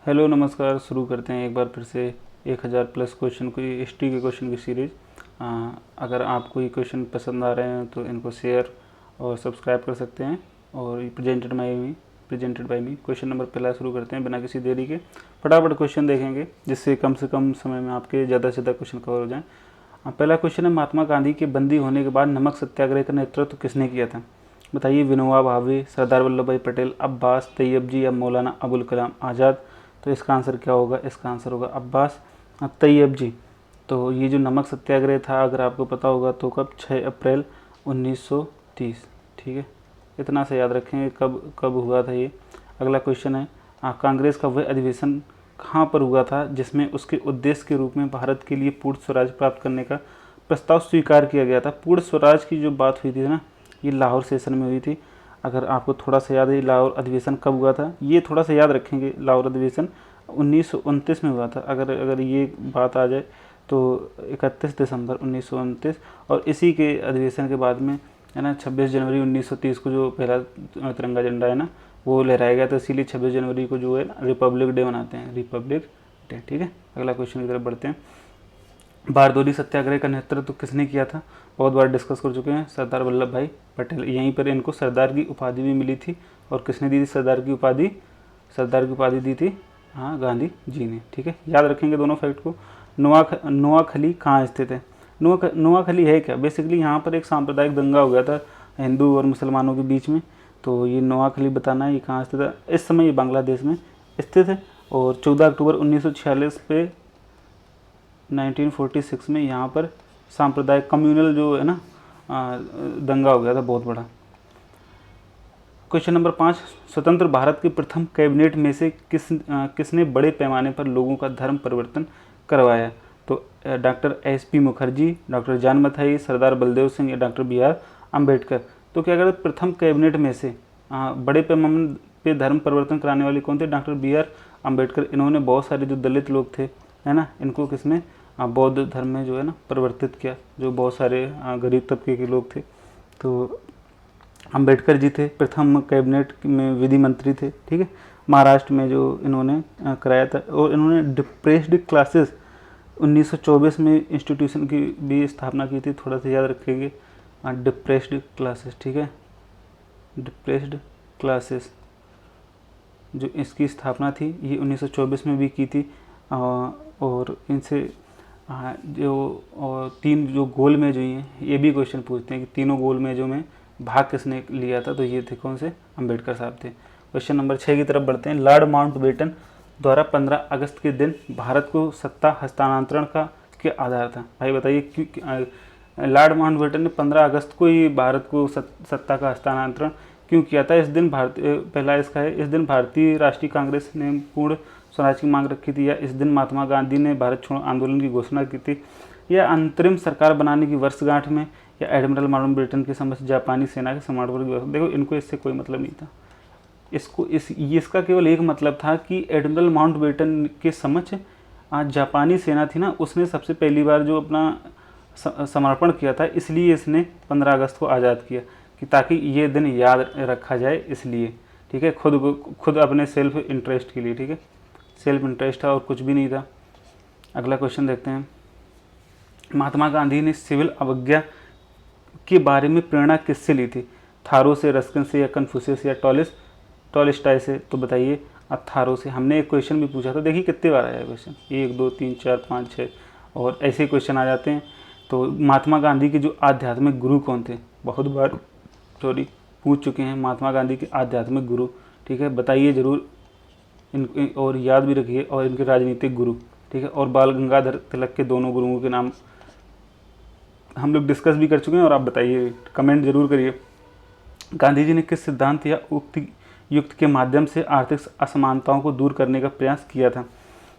Hello नमस्कार। शुरू करते हैं एक बार फिर से 1000 प्लस क्वेश्चन की हिस्ट्री के क्वेश्चन की सीरीज़। अगर आपको ये क्वेश्चन पसंद आ रहे हैं तो इनको शेयर और सब्सक्राइब कर सकते हैं। और presented by me. Question number पहला शुरू करते हैं बिना किसी देरी के। फटाफट क्वेश्चन देखेंगे जिससे कम से कम समय में आपके ज़्यादा से ज़्यादा क्वेश्चन कवर हो जाएँ। पहला क्वेश्चन है, महात्मा गांधी के बंदी होने के बाद नमक सत्याग्रह का नेतृत्व किसने किया था? बताइए। विनोबा भावे, सरदार वल्लभ भाई पटेल, अब्बास तैयब जी या मौलाना अबुल कलाम आज़ाद? तो इसका आंसर क्या होगा? इसका आंसर होगा अब्बास तैयब जी। तो ये जो नमक सत्याग्रह था, अगर आपको पता होगा तो कब? 6 अप्रैल 1930। ठीक है, इतना से याद रखेंगे कब कब हुआ था ये। अगला क्वेश्चन है, कांग्रेस का वह अधिवेशन कहाँ पर हुआ था जिसमें उसके उद्देश्य के रूप में भारत के लिए पूर्ण स्वराज प्राप्त करने का प्रस्ताव स्वीकार किया गया था? पूर्ण स्वराज की जो बात हुई थी ना, ये लाहौर सेशन में हुई थी। अगर आपको थोड़ा सा याद है लाहौर अधिवेशन कब हुआ था, ये थोड़ा सा याद रखेंगे। लाहौर अधिवेशन 1929 में हुआ था। अगर ये बात आ जाए तो 31 दिसंबर 1929। और इसी के अधिवेशन के बाद में है ना 26 जनवरी 1930 को जो पहला तिरंगा झंडा है ना वो लहराया गया था। इसीलिए 26 जनवरी को जो है रिपब्लिक डे मनाते हैं, रिपब्लिक डे। ठीक है, अगला क्वेश्चन की तरफ बढ़ते हैं। बारदोली सत्याग्रह का नेतृत्व किसने किया था? बहुत बार डिस्कस कर चुके हैं, सरदार वल्लभ भाई पटेल। यहीं पर इनको सरदार की उपाधि भी मिली थी। और किसने दी थी सरदार की उपाधि? सरदार की उपाधि दी थी गांधी जी ने। ठीक है, याद रखेंगे दोनों फैक्ट को। नोआखली कहाँ स्थित है? नोआखली है क्या? बेसिकली यहाँ पर एक सांप्रदायिक दंगा हो गया था हिंदू और मुसलमानों के बीच में। तो ये नोआखली बताना है ये कहाँ स्थित है। इस समय ये बांग्लादेश में स्थित है। और 14 अक्टूबर 1946 पे 1946 में यहाँ पर सांप्रदायिक कम्युनल जो है ना दंगा हो गया था बहुत बड़ा। क्वेश्चन नंबर 5, स्वतंत्र भारत के प्रथम कैबिनेट में से किसने बड़े पैमाने पर लोगों का धर्म परिवर्तन करवाया? तो डॉक्टर एस.पी. मुखर्जी, डॉक्टर जान मथाई, सरदार बलदेव सिंह या डॉक्टर बी.आर. अम्बेडकर? तो क्या कहते हैं प्रथम कैबिनेट में से बड़े पैमाने पे धर्म परिवर्तन कराने वाले कौन थे? Doctor B R. अम्बेडकर। इन्होंने बहुत सारे जो दलित लोग थे है ना, इनको किसने बौद्ध धर्म में जो है ना परिवर्तित किया, जो बहुत सारे गरीब तबके के लोग थे। तो अम्बेडकर जी थे, प्रथम कैबिनेट में विधि मंत्री थे। ठीक है, महाराष्ट्र में जो इन्होंने कराया था। और इन्होंने डिप्रेस्ड क्लासेस 1924 में इंस्टीट्यूशन की भी स्थापना की थी। थोड़ा सा याद रखेंगे, डिप्रेस्ड क्लासेस। ठीक है, डिप्रेस्ड क्लासेस जो इसकी स्थापना थी ये 1924 में भी की थी। और इनसे और 3 जो गोल में जो ये भी क्वेश्चन पूछते हैं कि तीनों गोल में जो में भाग किसने लिया था? तो ये थे कौन से? अम्बेडकर साहब थे। क्वेश्चन नंबर 6 की तरफ बढ़ते हैं। लॉर्ड माउंटबेटन द्वारा 15 अगस्त के दिन भारत को सत्ता हस्तांतरण का क्या आधार था? भाई बताइए क्यों लॉर्ड माउंटबेटन ने 15 अगस्त को ही भारत को सत्ता का हस्तांतरण क्यों किया था? इस दिन भारतीय पहला इसका है, इस दिन भारतीय राष्ट्रीय कांग्रेस ने पूर्ण स्वराज की मांग रखी थी, या इस दिन महात्मा गांधी ने भारत छोड़ो आंदोलन की घोषणा की थी, या अंतरिम सरकार बनाने की वर्षगांठ में, या एडमिरल माउंटबेटन के समक्ष जापानी सेना के समर्पण की? देखो इनको इससे कोई मतलब नहीं था। इसका केवल एक मतलब था कि एडमिरल माउंटबेटन के समक्ष जापानी सेना थी ना, उसने सबसे पहली बार जो अपना समर्पण किया था, इसलिए इसने 15 अगस्त को आज़ाद किया कि ताकि ये दिन याद रखा जाए इसलिए। ठीक है, खुद अपने सेल्फ इंटरेस्ट के लिए। ठीक है, सेल्फ इंटरेस्ट था और कुछ भी नहीं था। अगला क्वेश्चन देखते हैं। महात्मा गांधी ने सिविल अवज्ञा के बारे में प्रेरणा किससे ली थी? थारो से, रस्किन से, या कन्फ्यूशियस, या टॉलस्टॉय से? तो बताइए। अब थारो से हमने एक क्वेश्चन भी पूछा था, देखिए कितने बार आया है क्वेश्चन, 1 2 3 4 5 6 और ऐसे क्वेश्चन आ जाते हैं। तो महात्मा गांधी के जो आध्यात्मिक गुरु कौन थे? बहुत बार पूछ चुके हैं महात्मा गांधी के आध्यात्मिक गुरु। ठीक है, बताइए ज़रूर और याद भी रखिए, और इनके राजनीतिक गुरु। ठीक है, और बाल गंगाधर तिलक के दोनों गुरुओं के नाम हम लोग डिस्कस भी कर चुके हैं, और आप बताइए, कमेंट जरूर करिए। गांधी जी ने किस सिद्धांत या युक्त के माध्यम से आर्थिक असमानताओं को दूर करने का प्रयास किया था?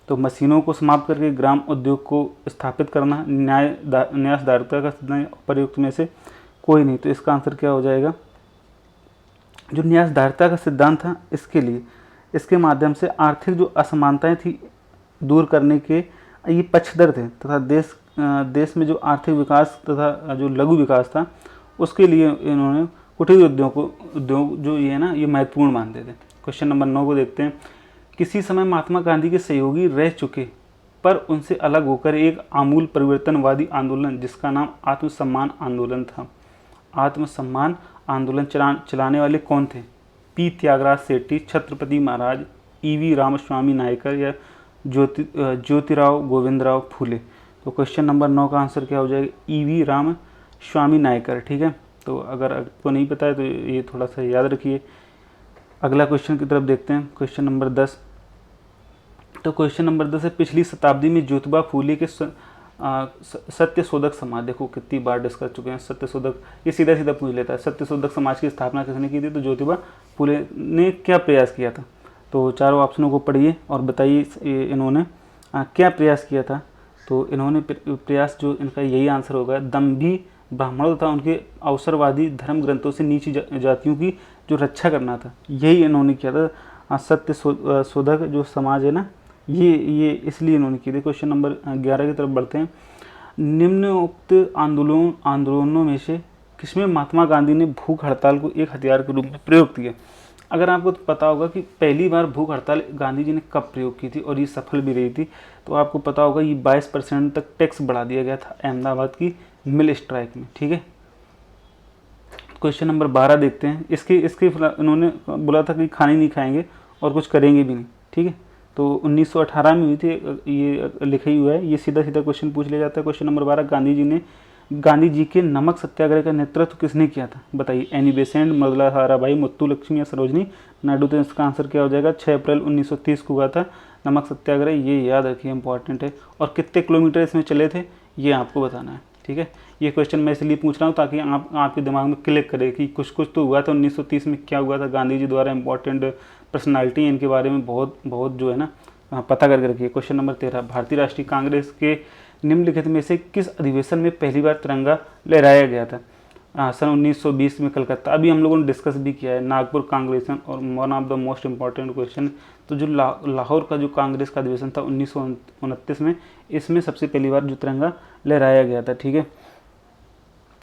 तो मशीनों को समाप्त करके ग्राम उद्योग को स्थापित करना, न्यासधारिता का सिद्धांत, प्रयुक्त में से कोई नहीं। तो इसका आंसर क्या हो जाएगा? जो न्यासधारिता का सिद्धांत था, इसके माध्यम से आर्थिक जो असमानताएं थी दूर करने के ये पक्षधर थे, तथा देश में जो आर्थिक विकास तथा जो लघु विकास था उसके लिए इन्होंने कुटीर उद्योग जो ये है ना ये महत्वपूर्ण मानते थे। क्वेश्चन नंबर 9 को देखते हैं किसी समय महात्मा गांधी के सहयोगी रह चुके पर उनसे अलग होकर एक आमूल परिवर्तनवादी आंदोलन जिसका नाम आत्मसम्मान आंदोलन था। आत्मसम्मान आंदोलन चलाने वाले कौन थे? पी त्यागराज सेठी, छत्रपति महाराज, ईवी रामस्वामी नायकर या ज्योतिराव गोविंदराव फूले। तो क्वेश्चन नंबर 9 का आंसर क्या हो जाएगा? ईवी रामस्वामी नायकर। ठीक है, तो अगर आपको नहीं पता है तो ये थोड़ा सा याद रखिए। अगला क्वेश्चन की तरफ देखते हैं, क्वेश्चन नंबर 10। तो क्वेश्चन नंबर 10 है, पिछली शताब्दी में ज्योतिबा फूले के सत्यशोधक समाज, देखो कितनी बार डिस्कस चुके हैं सत्यशोधक, ये सीधा सीधा पूछ लेता है। सत्यशोधक समाज की स्थापना किसने की थी? तो ज्योतिबा फूले ने क्या प्रयास किया था? तो चारों ऑप्शनों को पढ़िए और बताइए इन्होंने क्या प्रयास किया था। तो इन्होंने प्रयास, जो इनका यही आंसर होगा, दम्भी ब्राह्मणों तथा उनके अवसरवादी धर्म ग्रंथों से नीची जातियों की जो रक्षा करना था, यही इन्होंने किया था। सत्य शोधक जो समाज है ना, ये इसलिए इन्होंने की थी। क्वेश्चन नंबर 11 की तरफ बढ़ते हैं। निम्नोक्त आंदोलनों में से किसमें महात्मा गांधी ने भूख हड़ताल को एक हथियार के रूप में प्रयोग किया? अगर आपको पता होगा कि पहली बार भूख हड़ताल गांधी जी ने कब प्रयोग की थी और ये सफल भी रही थी, तो आपको पता होगा ये 22% तक टैक्स बढ़ा दिया गया था अहमदाबाद की मिल स्ट्राइक में। ठीक है, क्वेश्चन नंबर 12 देखते हैं। इसके इन्होंने बोला था कि खाने नहीं खाएंगे और कुछ करेंगे भी नहीं। ठीक है, तो 1918 में हुई थी, ये लिखा ही हुआ है, ये सीधा सीधा क्वेश्चन पूछ लिया जाता है। क्वेश्चन नंबर 12, गांधी जी के नमक सत्याग्रह का नेतृत्व किसने किया था? बताइए। एनी बेसेंट, मृदुला साराभाई, मुत्तू लक्ष्मी या सरोजनी नायडू। तो इसका आंसर क्या हो जाएगा? 6 अप्रैल 1930 को हुआ था नमक सत्याग्रह, ये याद रखिए, इंपॉर्टेंट है। और कितने किलोमीटर इसमें चले थे ये आपको बताना है। ठीक है, ये क्वेश्चन मैं इसलिए पूछ रहा हूँ ताकि आपके दिमाग में क्लिक करे कि कुछ तो हुआ था 1930 में, क्या हुआ था गांधी जी द्वारा। इंपॉर्टेंट पर्सनालिटी इनके बारे में बहुत जो है ना पता करके रखिए। क्वेश्चन नंबर 13, भारतीय राष्ट्रीय कांग्रेस के निम्नलिखित में से किस अधिवेशन में पहली बार तिरंगा लहराया गया था? सन 1920 में कलकत्ता, अभी हम लोगों ने डिस्कस भी किया है। नागपुर कांग्रेसन, और one of the most important question, तो जो लाहौर का जो कांग्रेस का अधिवेशन था 1929 में, इसमें सबसे पहली बार जो तिरंगा लहराया गया था। ठीक है,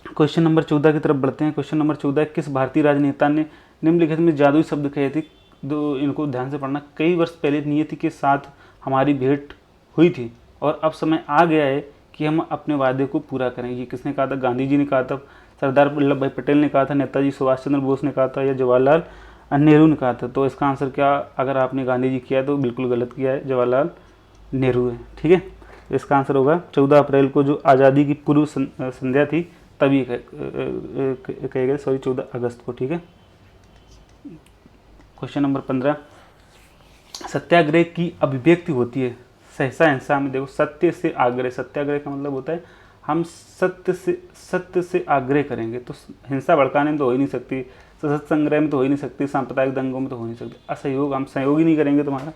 क्वेश्चन नंबर 14 की तरफ बढ़ते हैं। क्वेश्चन नंबर 14, किस भारतीय राजनेता ने निम्नलिखित में जादुई शब्द कहे थे? दो इनको ध्यान से पढ़ना। कई वर्ष पहले नियति के साथ हमारी भेंट हुई थी और अब समय आ गया है कि हम अपने वादे को पूरा करें। ये किसने कहा था? गांधी जी ने कहा था, सरदार वल्लभ भाई पटेल ने कहा था, नेताजी सुभाष चंद्र बोस ने कहा था, या जवाहरलाल नेहरू ने कहा था? तो इसका आंसर क्या, अगर आपने गांधी जी किया तो बिल्कुल गलत किया है, जवाहरलाल नेहरू है। ठीक है, इसका आंसर होगा 14 अप्रैल को जो आज़ादी की पूर्व संध्या थी तभी कहे गए, सॉरी 14 अगस्त को। ठीक है, क्वेश्चन नंबर 15, सत्याग्रह की अभिव्यक्ति होती है सहसा हिंसा में। देखो, सत्य से आग्रह, सत्याग्रह का मतलब होता है हम सत्य से आग्रह करेंगे, तो हिंसा भड़काने में तो हो ही नहीं सकती, सशस्त्र संग्रह में तो हो ही नहीं सकती, सांप्रदायिक दंगों में तो हो नहीं सकती, असहयोग, हम सहयोग ही नहीं करेंगे तुम्हारा।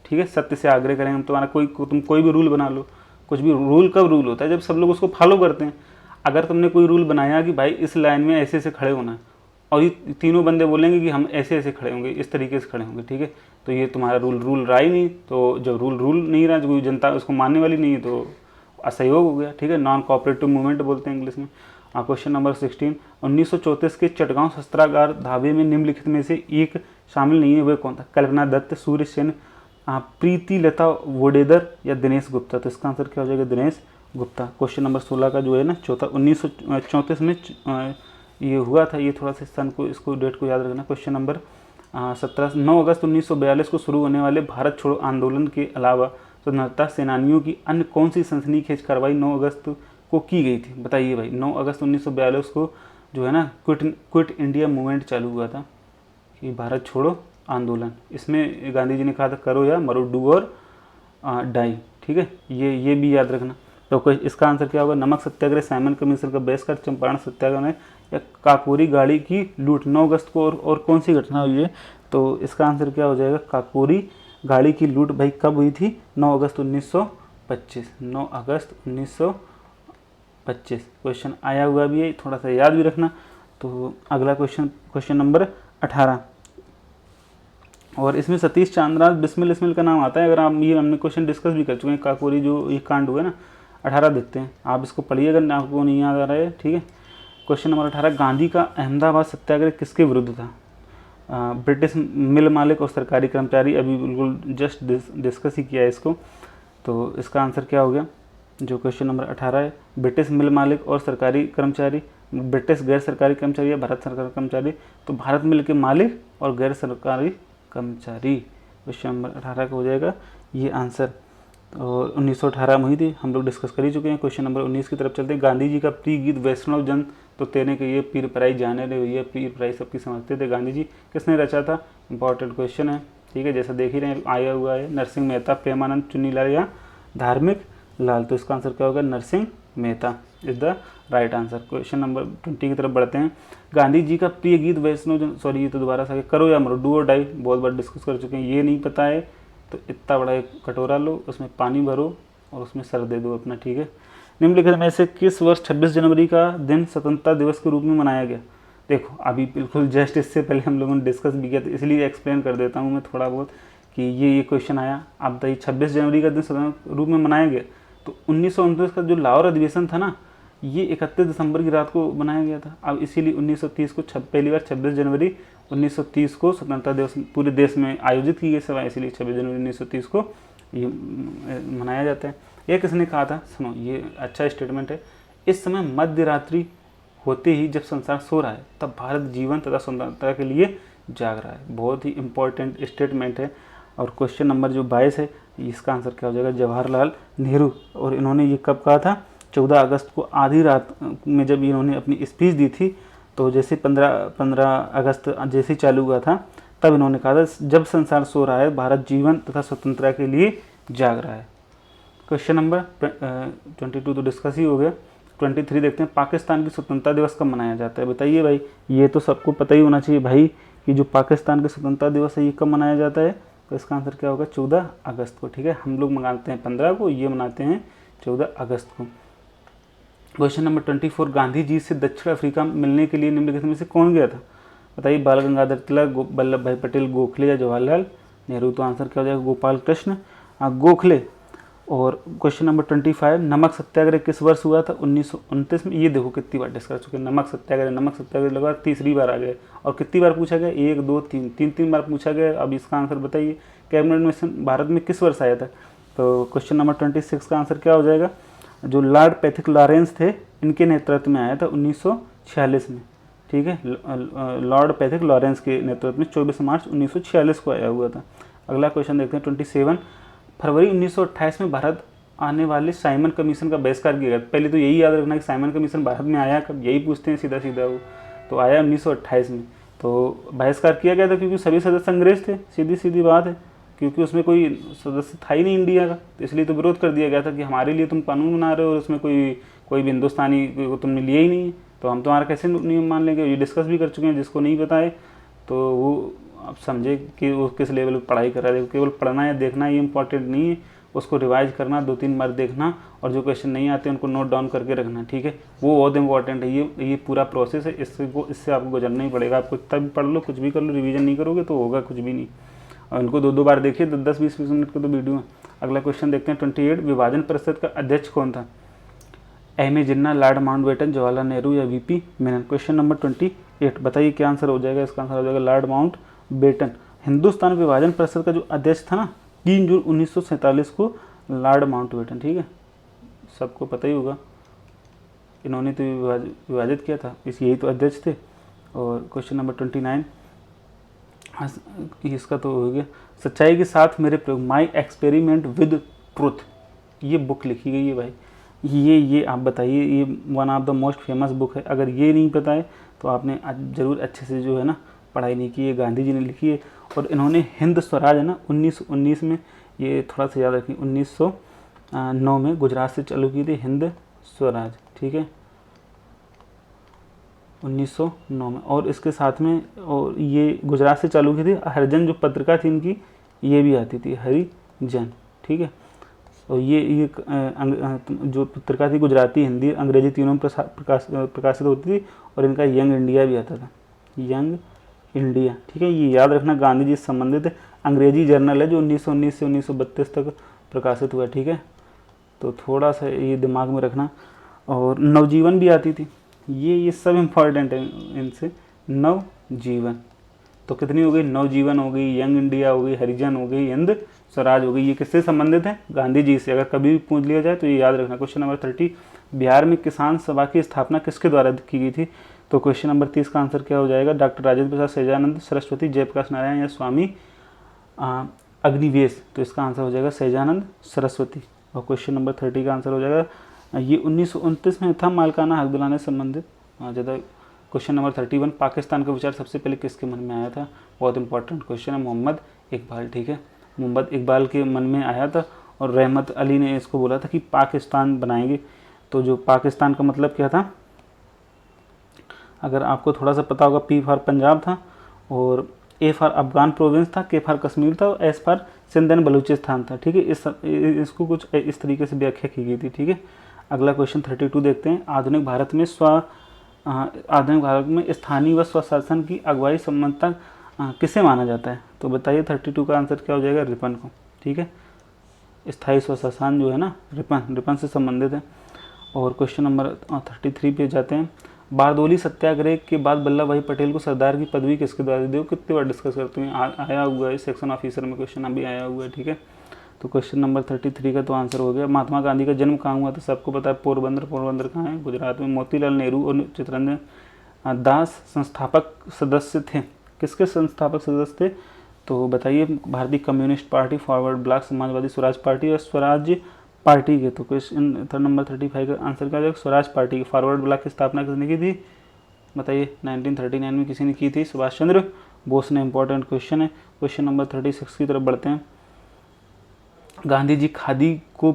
ठीक है, सत्य से आग्रह करेंगे हम तुम्हारा। तुम कोई भी रूल बना लो, कुछ भी रूल कब रूल होता है? जब सब लोग उसको फॉलो करते हैं। अगर तुमने कोई रूल बनाया कि भाई इस लाइन में ऐसे ऐसे खड़े होना है, और ये तीनों बंदे बोलेंगे कि हम ऐसे ऐसे खड़े होंगे, इस तरीके से खड़े होंगे, ठीक है, तो ये तुम्हारा रूल रहा ही नहीं। तो जब रूल नहीं रहा, जो जनता उसको मानने वाली नहीं है, तो असहयोग हो गया। ठीक है, नॉन कोऑपरेटिव मूवमेंट बोलते हैं इंग्लिश में। क्वेश्चन नंबर 16, 1934 के चटगांव शस्त्रागार धावे में निम्नलिखित में से एक शामिल नहीं है, वह कौन था? कल्पना दत्त, सूर्य सेन, प्रीति लता वोडेदर या दिनेश गुप्ता? तो इसका आंसर क्या हो जाएगा? दिनेश गुप्ता। क्वेश्चन नंबर 16 का जो है ना चौथा, 1934 में ये हुआ था। ये थोड़ा सा सन को, इसको डेट को याद रखना। क्वेश्चन नंबर 17, 9 अगस्त 1942 को शुरू होने वाले भारत छोड़ो आंदोलन के अलावा स्वतंत्रता सेनानियों की अन्य कौन सी सनसनीखेज कार्रवाई 9 अगस्त को की गई थी? बताइए भाई। 9 अगस्त 1942 को जो है ना क्विट इंडिया मूवमेंट चालू हुआ था, कि भारत छोड़ो आंदोलन। इसमें गांधी जी ने कहा था करो या मरो, डू और डाई। ठीक है, ये भी याद रखना। तो इसका आंसर क्या होगा? नमक सत्याग्रह, साइमन कमीशन का बहिष्कार, चंपारण सत्याग्रह में, या काकोरी गाड़ी की लूट। 9 अगस्त को और कौन सी घटना हुई है? तो इसका आंसर क्या हो जाएगा? काकोरी गाड़ी की लूट भाई कब हुई थी? 9 अगस्त 1925। 9 अगस्त 1925 क्वेश्चन आया हुआ भी है, थोड़ा सा याद भी रखना। तो अगला क्वेश्चन नंबर 18, और इसमें सतीश चांद्राज बिस्मिल का नाम आता है। अगर आप, ये हमने क्वेश्चन डिस्कस भी कर चुके हैं, काकोरी जो ये कांड हुआ है ना। 18 देखते हैं, आप इसको पढ़िए अगर आपको नहीं याद आ रहा है। ठीक है, क्वेश्चन नंबर 18, गांधी का अहमदाबाद सत्याग्रह किसके विरुद्ध था? ब्रिटिश मिल मालिक और सरकारी कर्मचारी, अभी बिल्कुल जस्ट डिस्कस ही किया है इसको। तो इसका आंसर क्या हो गया, जो क्वेश्चन नंबर 18 है, ब्रिटिश मिल मालिक और सरकारी कर्मचारी, ब्रिटिश गैर सरकारी कर्मचारी या भारत सरकारी कर्मचारी। तो भारत मिल के मालिक और गैर सरकारी कर्मचारी, क्वेश्चन नंबर 18 का हो जाएगा ये आंसर। और 1918 में हुई थी, हम लोग डिस्कस कर ही चुके हैं। क्वेश्चन नंबर 19 की तरफ चलते हैं। गांधी जी का प्रिय गीत वैष्णव जन तो तेने के ये पीर पराई जाने रे, ये पीर पराई सबकी समझते थे, गांधी जी किसने रचा था, इंपॉर्टेंट क्वेश्चन है, ठीक है। जैसा देख ही रहे हैं आया हुआ है, नरसिंह मेहता, प्रेमानंद, चुन्नीलाल या धार्मिक लाल। तो इसका आंसर क्या होगा, Narsinh Mehta is the right answer. Question number 20 की तरफ बढ़ते हैं। गांधी जी का प्रिय गीत वैष्णव जन, सॉरी ये तो दोबारा से करो या मरो, डू और डाई, बहुत बार डिस्कस कर चुके हैं। ये नहीं पता है तो इतना बड़ा एक कटोरा लो, उसमें पानी भरो और उसमें सर दे दो अपना, ठीक है। निम्नलिखित में से किस वर्ष 26 जनवरी का दिन स्वतंत्रता दिवस के रूप में मनाया गया। देखो अभी बिल्कुल जस्ट इससे पहले हम लोगों ने डिस्कस भी किया, तो इसलिए एक्सप्लेन कर देता हूँ मैं थोड़ा बहुत कि ये क्वेश्चन आया। आप बताइए 26 जनवरी का दिन स्वतंत्रता रूप में मनाया गया, तो 1929 का जो लाहौर अधिवेशन था ना, ये 31 दिसंबर की रात को बनाया गया था। अब इसीलिए 1930 को पहली बार 26 जनवरी 1930 को स्वतंत्रता दिवस पूरे देश में आयोजित की गई सभा, इसीलिए 26 जनवरी 1930 को ये मनाया जाता है। ये किसने कहा था, सुनो ये अच्छा स्टेटमेंट है। इस समय मध्य रात्रि होते ही जब संसार सो रहा है तब भारत जीवन तथा स्वतंत्रता के लिए जाग रहा है। बहुत ही इंपॉर्टेंट स्टेटमेंट है। और क्वेश्चन नंबर जो 22 है, इसका आंसर क्या हो जाएगा, जवाहरलाल नेहरू। और इन्होंने ये कब कहा था, 14 अगस्त को आधी रात में जब इन्होंने अपनी स्पीच दी थी। तो जैसे 15 अगस्त जैसे चालू हुआ था, तब इन्होंने कहा था जब संसार सो रहा है भारत जीवन तथा स्वतंत्रता के लिए जाग रहा है। क्वेश्चन नंबर 22 तो डिस्कस ही हो गया। 23 देखते हैं। पाकिस्तान की स्वतंत्रता दिवस कब मनाया जाता है, बताइए भाई। ये तो सबको पता ही होना चाहिए भाई कि जो पाकिस्तान का स्वतंत्रता दिवस है ये कब मनाया जाता है। तो इसका आंसर क्या होगा, 14 अगस्त को, ठीक है। हम लोग मनाते हैं 15 को, ये मनाते हैं 14 अगस्त को। Question number 24। गांधी जी से दक्षिण अफ्रीका मिलने के लिए निम्नलिखित में से कौन गया था, बताइए। बाल गंगाधर तिलक, वल्लभ भाई पटेल, गोखले या जवाहरलाल नेहरू। तो आंसर क्या हो जाएगा, गोपाल कृष्ण गोखले। और क्वेश्चन नंबर 25। नमक सत्याग्रह किस वर्ष हुआ था, 1929 में। ये देखो कितनी बार डिस्कस कर चुके हैं, नमक सत्याग्रह लगातार तीसरी बार आ गए। और कितनी बार पूछा गया, 1 2 3 तीन बार पूछा गया। अब इसका आंसर बताइए, कैबिनेट मिशन भारत में किस वर्ष आया था। तो क्वेश्चन नंबर 26 का आंसर क्या हो जाएगा, जो लॉर्ड पैथिक लॉरेंस थे इनके नेतृत्व में आया था 1946 में, ठीक है। लॉर्ड पैथिक लॉरेंस के नेतृत्व में 24 मार्च 1946 को आया हुआ था। अगला क्वेश्चन देखते हैं 27। फरवरी 1928 में भारत आने वाले साइमन कमीशन का बहिष्कार किया गया। पहले तो यही याद रखना कि साइमन कमीशन भारत में आया कब, यही पूछते हैं सीधा सीधा वो। तो आया 1928 में। तो बहिष्कार किया गया था क्योंकि सभी सदस्य अंग्रेज थे, सीधी सीधी बात है, क्योंकि उसमें कोई सदस्य था ही नहीं इंडिया का, तो इसलिए तो विरोध कर दिया गया था कि हमारे लिए तुम कानून बना रहे हो और उसमें कोई भी हिंदुस्तानी को तुमने लिया ही नहीं है, तो हम तुम्हारा कैसे नियम मान लेंगे। ये डिस्कस भी कर चुके हैं, जिसको नहीं पता है तो वो आप समझे कि वो किस लेवल पर पढ़ाई कर रहा है। केवल पढ़ना या देखना ये इंपॉर्टेंट नहीं है, उसको रिवाइज करना, 2-3 बार देखना, और जो क्वेश्चन नहीं आते उनको नोट डाउन करके रखना, ठीक है। वो बहुत इंपॉर्टेंट है। ये पूरा प्रोसेस है, इससे आपको गुजरना ही पड़ेगा। आप कितना भी पढ़ लो, कुछ भी कर लो, रिवीजन नहीं करोगे तो होगा कुछ भी नहीं। और इनको 2-2 बार देखिए, 10-20 मिनट का तो वीडियो है। अगला क्वेश्चन देखते हैं 28। विभाजन परिषद का अध्यक्ष कौन था, M A Jinnah, Lord Mountbatten, Jawaharlal Nehru या वीपी मेनन। क्वेश्चन नंबर 28, बताइए क्या आंसर हो जाएगा। इसका आंसर हो जाएगा लॉर्ड माउंटबेटन। हिंदुस्तान विभाजन परिषद का जो अध्यक्ष था ना 3 जून 1947 को, लॉर्ड माउंटबेटन, ठीक है। सबको पता ही होगा, इन्होंने तो विभाजित किया था, यही तो अध्यक्ष थे। और क्वेश्चन नंबर 29, इसका तो हो गया। सच्चाई के साथ मेरे प्रयोग, माई एक्सपेरिमेंट विद ट्रुथ, ये बुक लिखी गई है भाई। ये आप बताइए, ये one of the most famous book है। अगर ये नहीं पता है तो आपने ज़रूर अच्छे से जो है ना पढ़ाई नहीं की है। गांधी जी ने लिखी है। और इन्होंने हिंद स्वराज है ना 1919 में, ये थोड़ा सा याद रखिए, 1909 में गुजरात से चालू की थी हिंद स्वराज, ठीक है, 1909 में। और इसके साथ में, और ये गुजरात से चालू की थी, हरिजन जो पत्रिका थी इनकी, ये भी आती थी हरिजन, ठीक है। और ये जो पत्रिका थी गुजराती, हिंदी, अंग्रेजी तीनों में प्रकाशित होती थी। और इनका यंग इंडिया भी आता था, यंग इंडिया, ठीक है। ये याद रखना, गांधी जी से संबंधित अंग्रेजी जर्नल है जो 1919 से 1932 तक प्रकाशित हुआ, ठीक है। तो थोड़ा सा ये दिमाग में रखना। और नवजीवन भी आती थी, ये सब इम्पॉर्टेंट है इनसे। नवजीवन, तो कितनी हो गई, नवजीवन हो गई, यंग इंडिया हो गई, हरिजन हो गई, हिंद स्वराज हो गई। ये किससे संबंधित है, गांधी जी से। अगर कभी भी पूछ लिया जाए तो ये याद रखना। क्वेश्चन नंबर 30, बिहार में किसान सभा की स्थापना किसके द्वारा की गई थी। तो क्वेश्चन नंबर 30 का आंसर क्या हो जाएगा, डॉक्टर राजेंद्र प्रसाद, सहजानंद सरस्वती, जयप्रकाश नारायण या स्वामी अग्निवेश। तो इसका आंसर हो जाएगा सहजानंद सरस्वती। और क्वेश्चन नंबर 30 का आंसर हो जाएगा, ये 1929 में था मालिकाना हक दिलाने से संबंधित। ज़्यादा क्वेश्चन नंबर 31, पाकिस्तान का विचार सबसे पहले किसके मन में आया था। बहुत इंपॉर्टेंट क्वेश्चन है, मोहम्मद इकबाल। ठीक है, मोहम्मद इकबाल के मन में आया था और रहमत अली ने इसको बोला था कि पाकिस्तान बनाएंगे। तो जो पाकिस्तान का मतलब क्या था, अगर आपको थोड़ा सा पता होगा, पी फॉर पंजाब था, और ए फॉर अफगान प्रोविंस था, के फॉर कश्मीर था, और S for Sindh and Balochistan था। ठीक है, इसको कुछ इस तरीके से व्याख्या की गई थी। ठीक है, अगला क्वेश्चन 32 देखते हैं। आधुनिक भारत में स्थानीय व स्वशासन की अगुवाई संबंधता किसे माना जाता है। तो बताइए 32 का आंसर क्या हो जाएगा, रिपन को। ठीक है, स्थायी स्वशासन जो है ना, रिपन से संबंधित है। और क्वेश्चन नंबर 33 पे जाते हैं। बारदोली सत्याग्रह के बाद वल्लभ भाई पटेल को सरदार की पदवी किसके द्वारा दी। कितनी बार डिस्कस करते हैं, आया हुआ है सेक्शन ऑफिसर में क्वेश्चन अभी आया हुआ है। ठीक है, तो क्वेश्चन नंबर 33 का तो आंसर हो गया। महात्मा गांधी का जन्म कहाँ हुआ था, सबको पता है, पोरबंदर कहाँ है, गुजरात में। मोतीलाल नेहरू और चित्तरंजन दास संस्थापक सदस्य थे। किसके संस्थापक सदस्य थे, तो बताइए, भारतीय communist party, forward block, Samajwadi, Swaraj party और स्वराज पार्टी के। तो क्वेश्चन नंबर 35 का आंसर क्या हो जाएगा, स्वराज पार्टी की। फॉरवर्ड ब्लॉक की स्थापना किसने की थी, बताइए 1939 में किसी ने की थी, सुभाष चंद्र बोस ने। इंपॉर्टेंट क्वेश्चन है। क्वेश्चन नंबर 36 की तरफ बढ़ते हैं। गांधी जी खादी को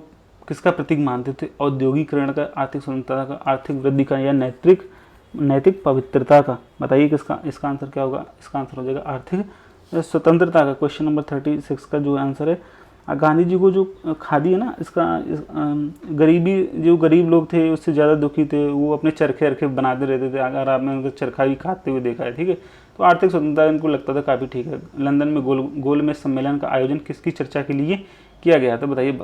किसका प्रतीक मानते थे, औद्योगिकरण का, आर्थिक स्वतंत्रता का, आर्थिक वृद्धि का, या नैतिक पवित्रता का। बताइए किसका, इसका आंसर क्या होगा, इसका आंसर हो जाएगा आर्थिक स्वतंत्रता का। क्वेश्चन नंबर 36 का जो आंसर है, गांधी जी को जो खादी है ना, जो गरीब लोग थे उससे ज़्यादा दुखी थे, वो अपने चरखे बनाते रहते थे। अगर आपने उनका चरखा भी खाते हुए देखा है। ठीक है, तो आर्थिक स्वतंत्रता इनको लगता था काफ़ी ठीक है। लंदन में गोलमेज सम्मेलन का आयोजन किसकी चर्चा के लिए किया गया था। बताइए,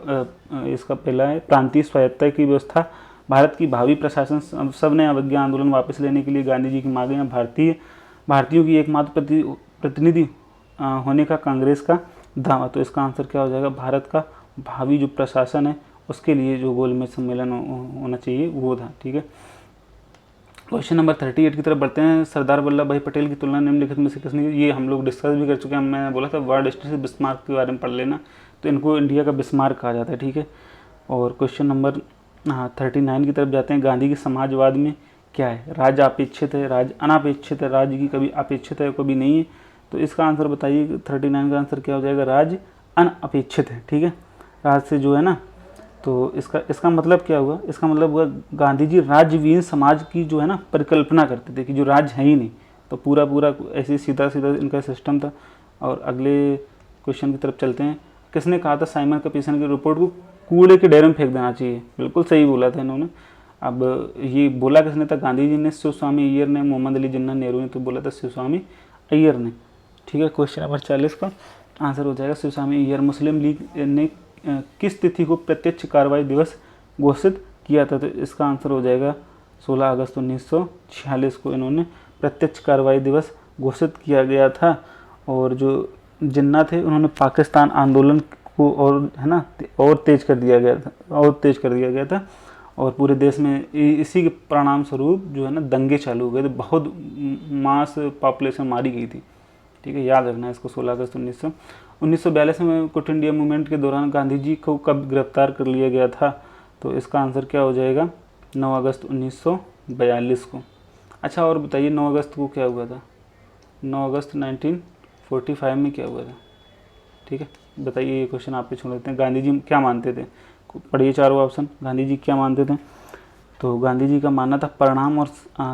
इसका पहला है, प्रांतीय स्वायत्तता की व्यवस्था, भारत की भावी प्रशासन, सबने अवज्ञा आंदोलन वापस लेने के लिए गांधी जी की मांगें, भारतीयों की एकमात्र प्रतिनिधि होने का कांग्रेस का दावा। तो इसका आंसर क्या हो जाएगा, भारत का भावी जो प्रशासन है उसके लिए जो गोलमेज सम्मेलन होना चाहिए वो था। ठीक है, क्वेश्चन नंबर 38 की तरफ बढ़ते हैं। सरदार वल्लभ भाई पटेल की तुलना निम्नलिखित में से किसने की। ये हम लोग डिस्कस भी कर चुके हैं, मैंने बोला था वर्ल्ड हिस्ट्री से बिस्मार्क के बारे में पढ़ लेना, तो इनको इंडिया का बिस्मार्क कहा जाता है। ठीक है, और क्वेश्चन नंबर 39 की तरफ जाते हैं। गांधी के समाजवाद में क्या है, राज्य अपेक्षित है, राज्य अनापेक्षित है, राज्य की कभी अपेक्षित है कभी नहीं है। तो इसका आंसर बताइए, 39 का आंसर क्या हो जाएगा, राज्य अनअपेक्षित है। ठीक है, राज्य से जो है ना, तो इसका मतलब क्या हुआ, इसका मतलब हुआ गांधी जी राज्यविहीन समाज की जो है ना परिकल्पना करते थे, कि जो राज्य है ही नहीं, तो पूरा ऐसे सीधा इनका सिस्टम था। और अगले क्वेश्चन की तरफ चलते हैं। किसने कहा था साइमन कमीशन की रिपोर्ट को कूड़े के ढेर में फेंक देना चाहिए। बिल्कुल सही बोला था इन्होंने। अब ये बोला किसने था, गांधी जी ने, शिवस्वामी अय्यर ने, मोहम्मद अली जिन्ना नेहरू ने। तो बोला था शिवस्वामी अय्यर ने। ठीक है, क्वेश्चन नंबर 40 का आंसर हो जाएगा शिवस्वामी अय्यर। मुस्लिम लीग ने किस तिथि को प्रत्यक्ष कार्रवाई दिवस घोषित किया था। तो इसका आंसर हो जाएगा 16 अगस्त 1946 को इन्होंने प्रत्यक्ष कार्रवाई दिवस घोषित किया गया था। और जो जिन्ना थे उन्होंने पाकिस्तान आंदोलन को और है ना और तेज कर दिया गया था और पूरे देश में इसी के परिणाम स्वरूप जो है ना दंगे चालू हो गए थे, बहुत मास पॉपुलेशन मारी गई थी। ठीक है, याद रखना इसको। 16 अगस्त 1942 में क्विट इंडिया मूवमेंट के दौरान गांधी जी को कब गिरफ्तार कर लिया गया था। तो इसका आंसर क्या हो जाएगा, 9 अगस्त 1942 को। अच्छा, और बताइए 9 अगस्त को क्या हुआ था, 9 अगस्त 1945 में क्या हुआ था। ठीक है, बताइए, ये क्वेश्चन आप पे छोड़ देते हैं। गांधी जी क्या मानते थे, पढ़िए चारों ऑप्शन। गांधी जी क्या मानते थे, तो गांधी जी का मानना था परिणाम और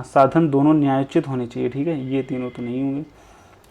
साधन दोनों न्यायोचित होने चाहिए। ठीक है, ये तीनों तो नहीं होंगे।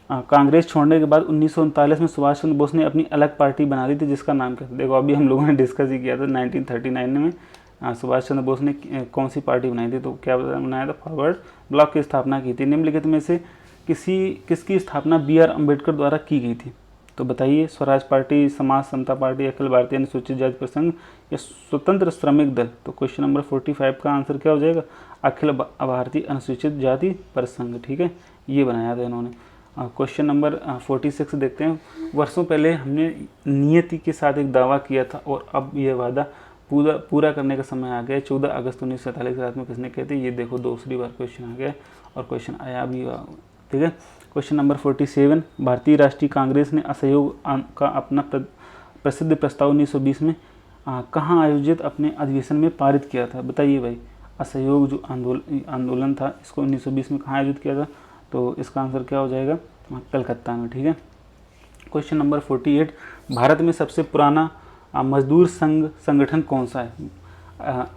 कांग्रेस छोड़ने के बाद 1939 में सुभाष चंद्र बोस ने अपनी अलग पार्टी बना ली थी, जिसका नाम क्या था। देखो, अभी हम लोगों ने डिस्कस ही किया था 1939 में सुभाष चंद्र बोस ने कौन सी पार्टी बनाई थी। तो क्या बनाया था, फॉरवर्ड ब्लॉक की स्थापना की थी। निम्नलिखित में से किसकी स्थापना BR अम्बेडकर द्वारा की गई थी। तो बताइए, स्वराज पार्टी, समाज समता पार्टी, अखिल भारतीय अनुसूचित जाति परिसंघ या स्वतंत्र श्रमिक दल। तो क्वेश्चन नंबर 45 का आंसर क्या हो जाएगा, अखिल भारतीय अनुसूचित जाति परिसंघ। ठीक है, ये बनाया था इन्होंने। क्वेश्चन नंबर 46 देखते हैं। वर्षों पहले हमने नियति के साथ एक दावा किया था और अब यह वादा पूरा करने का समय आ गया। 14 अगस्त 1947 रात में किसने कहे थे? ये देखो दूसरी बार क्वेश्चन आ गया और क्वेश्चन आया भी, ठीक है। क्वेश्चन नंबर 47, भारतीय राष्ट्रीय कांग्रेस ने असहयोग का अपना प्रसिद्ध प्रस्ताव 1920 में कहाँ आयोजित अपने अधिवेशन में पारित किया था? बताइए भाई, असहयोग जो आंदोलन था इसको 1920 में कहाँ आयोजित किया था? तो इसका आंसर क्या हो जाएगा? कलकत्ता में, ठीक है। क्वेश्चन नंबर 48, भारत में सबसे पुराना मजदूर संगठन कौन सा है?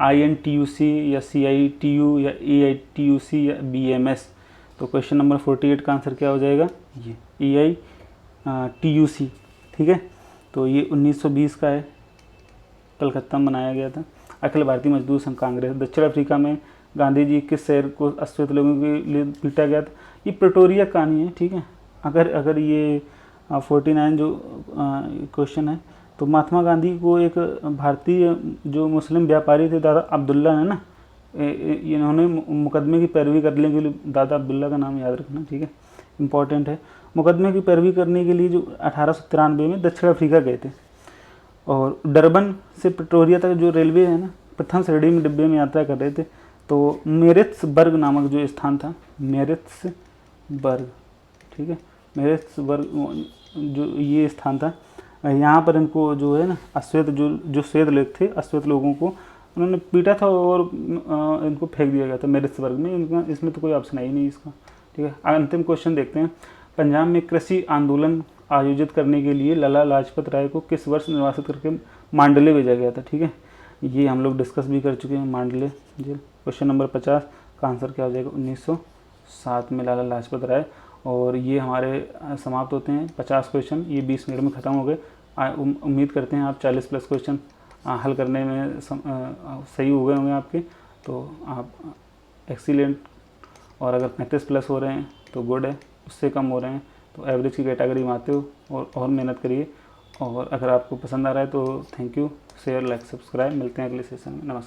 INTUC या CITU या AITUC या BMS? तो क्वेश्चन नंबर 48 का आंसर क्या हो जाएगा? ये AITUC, ठीक है। तो ये 1920 का है, कलकत्ता में बनाया गया था। अखिल भारतीय मजदूर संघ कांग्रेस। दक्षिण अफ्रीका में गांधी जी किस शहर को अश्वेत लोगों के लिए पीटा गया था? ये प्रिटोरिया कहानी है, ठीक है। अगर ये 49 जो क्वेश्चन है, तो महात्मा गांधी को एक भारतीय जो मुस्लिम व्यापारी थे दादा अब्दुल्ला है ना, इन्होंने मुकदमे की पैरवी करने के लिए, दादा अब्दुल्ला का नाम याद रखना, ठीक है, इंपॉर्टेंट है। मुकदमे की पैरवी करने के लिए जो 1893 में दक्षिण अफ्रीका गए थे और डरबन से प्रिटोरिया तक जो रेलवे है ना, प्रथम श्रेणी में डिब्बे में यात्रा कर रहे थे। तो मेरिट्सबर्ग नामक जो स्थान था, मेरिट्सबर्ग, ठीक है, मेरिट्सबर्ग जो ये स्थान था, यहाँ पर इनको जो है ना अश्वेत जो श्वेत लोग थे, अश्वेत लोगों को उन्होंने पीटा था और इनको फेंक दिया गया था मेरिट्सबर्ग में। इनका इसमें तो कोई ऑप्शन है ही नहीं इसका, ठीक है। अंतिम क्वेश्चन देखते हैं। पंजाब में कृषि आंदोलन आयोजित करने के लिए लाला लाजपत राय को किस वर्ष निर्वासित करके मांडले भेजा गया था? ठीक है, ये हम लोग डिस्कस भी कर चुके हैं, मांडले जेल। क्वेश्चन नंबर 50 का आंसर क्या हो जाएगा? 1907 में लाला लाजपत राय। और ये हमारे समाप्त होते हैं 50 क्वेश्चन, ये 20 मिनट में ख़त्म हो गए। उम्मीद करते हैं आप 40+ क्वेश्चन हल करने में सही हो गए होंगे आपके, तो आप एक्सीलेंट। और अगर 35+ हो रहे हैं तो गुड है, उससे कम हो रहे हैं तो एवरेज की कैटेगरी में आते हो और मेहनत करिए। और अगर आपको पसंद आ रहा है तो thank you, share, like, subscribe. मिलते हैं अगले सेशन में। नमस्कार।